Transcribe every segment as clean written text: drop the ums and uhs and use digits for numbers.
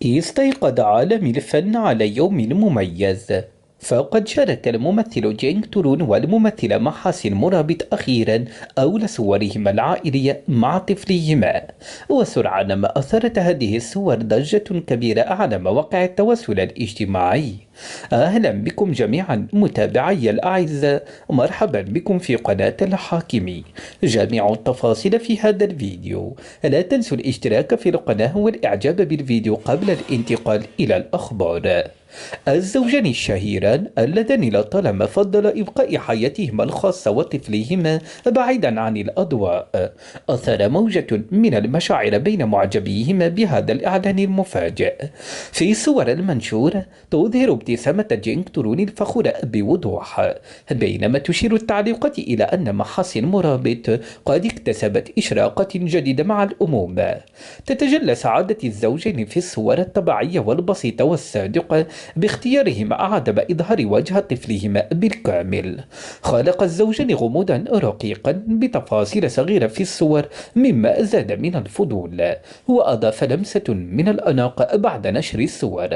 استيقظ عالم الفن على يوم مميز، فقد شارك الممثل جينغ تورون والممثلة محاسن مرابط أخيرا أول صورهما العائلية مع طفلهما. وسرعان ما أثارت هذه الصور ضجة كبيرة على مواقع التواصل الاجتماعي. أهلا بكم جميعا متابعي الأعزاء، مرحبا بكم في قناة الحاكمي. جميع التفاصيل في هذا الفيديو. لا تنسوا الاشتراك في القناة والإعجاب بالفيديو قبل الانتقال إلى الأخبار. الزوجان الشهيران اللذان لطالما فضلا إبقاء حياتهما الخاصة وطفلهما بعيدا عن الأضواء، أثار موجة من المشاعر بين معجبيهما بهذا الإعلان المفاجئ. في الصور المنشورة تظهر ابتسامة جينغ ترون الفخورة بوضوح، بينما تشير التعليقات إلى أن محاسن مرابط قد اكتسبت إشراقة جديدة مع الأمومة. تتجلى سعادة الزوجين في الصور الطبيعية والبسيطة والصادقة باختيارهما عدم إظهار وجه طفلهما بالكامل. خلق الزوجان غموضا رقيقا بتفاصيل صغيرة في الصور، مما زاد من الفضول وأضاف لمسة من الأناقة بعد نشر الصور.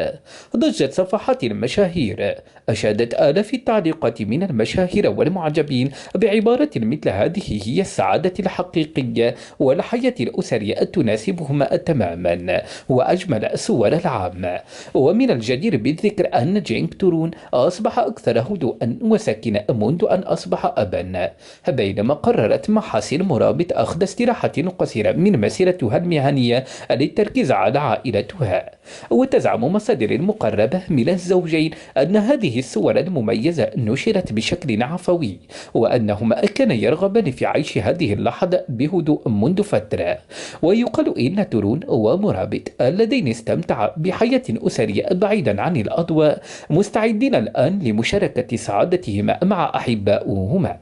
ضجت صفحات المشاهير، أشادت آلاف التعليقات من المشاهير والمعجبين بعبارة مثل هذه هي السعادة الحقيقية والحياة الأسرية تناسبهما تماما وأجمل صور العام. ومن الجدير بالذكر أن جينغ تورون أصبح أكثر هدوءا وسكينة منذ أن أصبح أبا، بينما قررت محاسن مرابط أخذ استراحة قصيرة من مسيرتها المهنية للتركيز على عائلتها. وتزعم مصادر مقربة من الزوجين أن هذه الصور المميزة نشرت بشكل عفوي، وأنهما كانا يرغبان في عيش هذه اللحظة بهدوء منذ فترة. ويقال إن تورون ومرابط اللذين استمتعا بحياة أسرية بعيدا عن الأضواء مستعدين الآن لمشاركة سعادتهما مع أحباؤهما.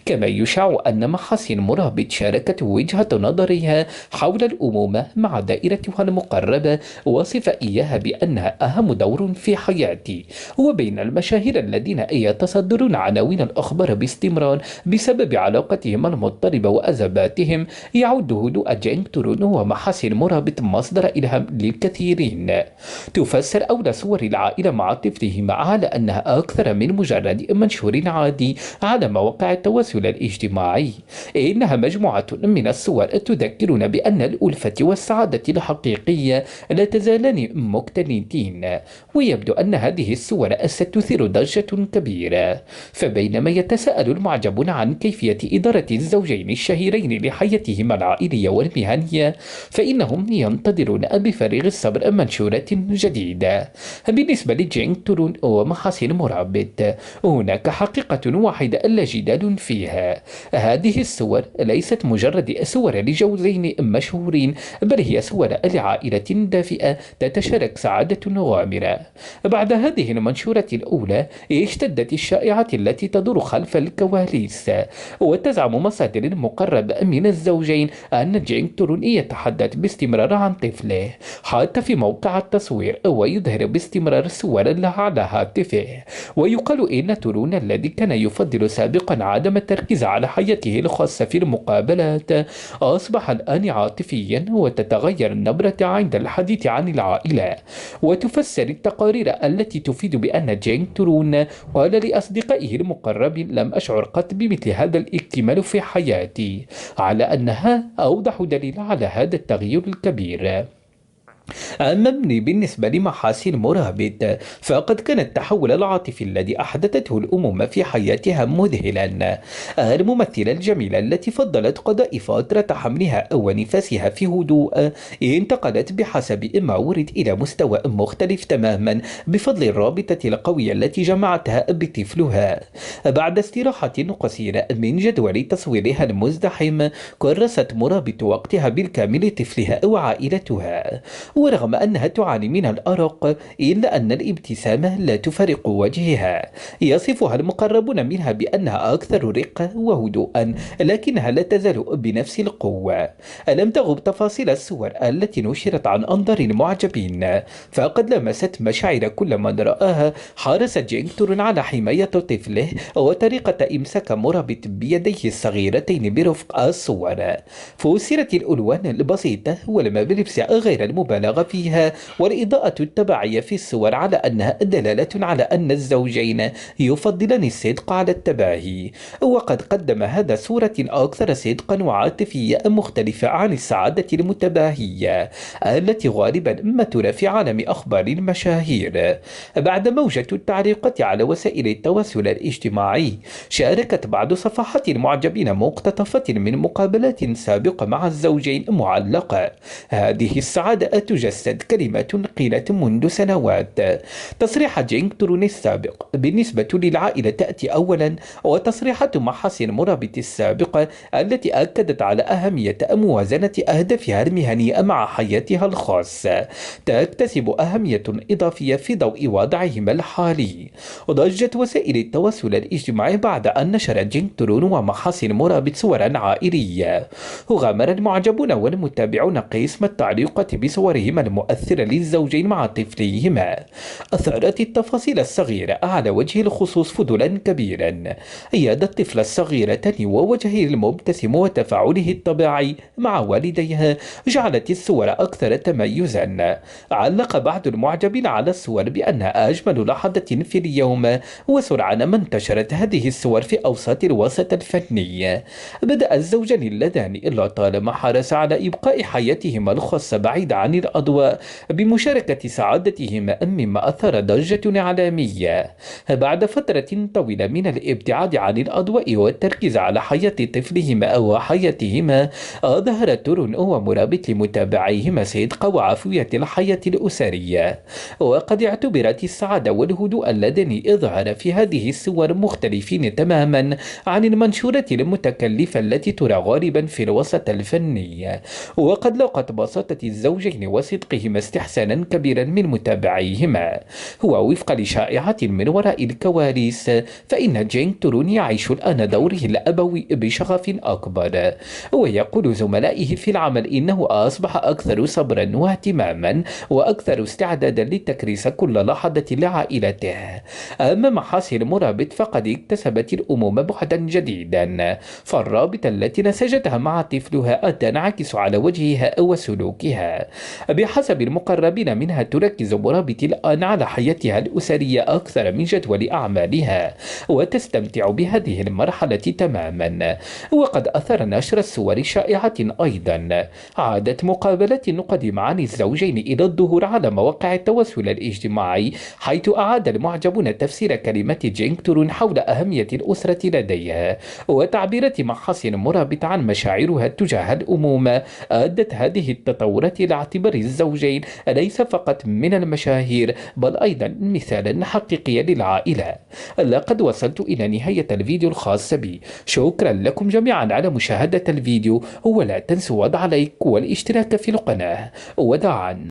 كما يشاع أن محاسن مرابط شاركت وجهة نظرها حول الأمومة مع دائرتها المقربة، وصف إياها بأنها أهم دور في حياتي. وبين المشاهير الذين يتصدرون عناوين الأخبار باستمرار بسبب علاقتهم المضطربة وأزماتهم، يعد هدوء جينغ تورون ومحاسن مرابط مصدر إلهام للكثيرين. تفسر أولى صور العائلة مع طفلهما على أنها أكثر من مجرد منشور عادي على مواقع التواصل الاجتماعي. إنها مجموعة من الصور تذكرنا بأن الألفة والسعادة الحقيقية لا تزالان مكتنتين. ويبدو أن هذه الصور ستثير ضجة كبيرة، فبينما يتساءل المعجبون عن كيفية إدارة الزوجين الشهيرين لحياتهما العائلية والمهنية، فإنهم ينتظرون بفارغ الصبر منشورات جديدة. بالنسبة لجينغ تورون ومحاسن مرابط، هناك حقيقة واحدة لا جدال فيها: هذه الصور ليست مجرد صور لجوزين مشهورين، بل هي صور لعائلة دافئة تتشارك سعادة غامرة. بعد هذه المنشورة الأولى اشتدت الشائعات التي تدور خلف الكواليس، وتزعم مصادر مقربة من الزوجين أن جينغ تورون يتحدث باستمرار عن طفله حتى في موقع التصوير، ويظهر باستمرار صورا لها على هاتفه. ويقال إن تورون الذي كان يفضل سابقا عدم التركيز على حياته الخاصة في المقابلات أصبح الآن عاطفيا، وتتغير النبرة عند الحديث عن العائلة. وتفسر التقارير التي تفيد بأن جينغ تورون قال لأصدقائه المقربين: لم أشعر قط بمثل هذا الاكتمال في حياتي، على أنها أوضح دليل على هذا التغيير الكبير. أما بالنسبة لمحاسن مرابط، فقد كان التحول العاطفي الذي أحدثته الأمومة في حياتها مذهلا. الممثلة الجميلة التي فضلت قضاء فترة حملها ونفاسها في هدوء انتقلت بحسب ما ورد إلى مستوى مختلف تماما بفضل الرابطة القوية التي جمعتها بطفلها. بعد استراحة قصيرة من جدول تصويرها المزدحم، كرست مرابط وقتها بالكامل طفلها وعائلتها. ورغم أنها تعاني من الأرق، إلا أن الابتسامة لا تفارق وجهها. يصفها المقربون منها بأنها أكثر رقة وهدوءا، لكنها لا تزال بنفس القوة. ألم تغب تفاصيل الصور التي نشرت عن أنظار المعجبين، فقد لمست مشاعر كل من رآها. حرص جينغ تورون على حماية طفله وطريقة إمساك مرابط بيديه الصغيرتين برفق الصور. فسرت الألوان البسيطة والملابس غير المبالغة المبالغة فيها، والإضاءة التبعية في الصور على أنها دلالة على أن الزوجين يفضلان الصدق على التباهي. وقد قدم هذا صورة أكثر صدقا وعاطفية مختلفة عن السعادة المتباهية التي غالبا ما ترى في عالم أخبار المشاهير. بعد موجة التعليقات على وسائل التواصل الاجتماعي، شاركت بعض صفحات المعجبين مقتطفات من مقابلات سابقة مع الزوجين معلقة: هذه السعادة تجسد كلمات قيلت منذ سنوات. تصريح جينغ ترون السابق بالنسبة للعائلة تأتي أولا، وتصريحات محاسن مرابط السابقة التي أكدت على أهمية موازنة أهدافها المهنية مع حياتها الخاصة تكتسب أهمية إضافية في ضوء وضعهما الحالي. وضجت وسائل التواصل الاجتماعي بعد أن نشر جينغ ترون ومحاسن مرابط صورا عائلية. وغامر المعجبون والمتابعون قسم التعليقات بصورهما المؤثرة للزوجين مع طفليهما. أثارت التفاصيل الصغيرة على وجه الخصوص فضولا كبيرا. يد الطفل الصغير تني ووجهه المبتسم وتفاعله الطبيعي مع والديها جعلت الصور أكثر تميزا. علق بعض المعجبين على الصور بأنها أجمل لحظة في اليوم، وسرعان ما انتشرت هذه الصور في أوساط الوسط الفني. بدأ الزوجان اللذان لطالما حرص على إبقاء حياتهما الخاصة بعيدة عن الأضواء بمشاركة سعادتهما، مما أثار ضجة إعلامية. بعد فترة طويلة من الابتعاد عن الأضواء والتركيز على حياة طفلهما وحياتهما، ظهر تورون ومرابط لمتابعيهما صدق وعفوية الحياة الأسرية. وقد اعتبرت السعادة والهدوء اللذان إظهر في هذه الصور مختلفين تماما عن المنشورات المتكلفة التي ترى غالبا في الوسط الفني. وقد لاقت بساطة الزوجين وصدقهما استحسانا كبيرا من متابعيهما. هو وفقا لشائعات من وراء الكواليس، فإن جينغ ترون يعيش الآن دوره الأبوي بشغف أكبر. ويقول زملائه في العمل إنه أصبح أكثر صبرا واهتماما وأكثر استعدادا لتكريس كل لحظة لعائلته. أما محاسن مرابط فقد اكتسبت الأمومة بعدا جديدا، فالرابطة التي نسجتها مع طفلها تنعكس على وجهها وسلوكها. بحسب المقربين منها، تركز مرابط الآن على حياتها الأسرية أكثر من جدول أعمالها، وتستمتع بهذه المرحلة تماما. وقد أثار نشر الصور شائعة أيضا عادت مقابلات قديمة عن الزوجين إلى الظهور على مواقع التواصل الاجتماعي، حيث أعاد المعجبون تفسير كلمات جينغ ترون حول أهمية الأسرة لديها، وتعبيرات محاسن مرابط عن مشاعرها تجاه الأمومة. أدت هذه التطورات إلى اعتبار الزوجين ليس فقط من المشاهير بل أيضا مثالا حقيقيا للعائلة. لقد وصلت إلى نهاية الفيديو الخاص بي. شكرا لكم جميعا على مشاهدة الفيديو، ولا تنسوا وضع لايك والاشتراك في القناة. وداعا.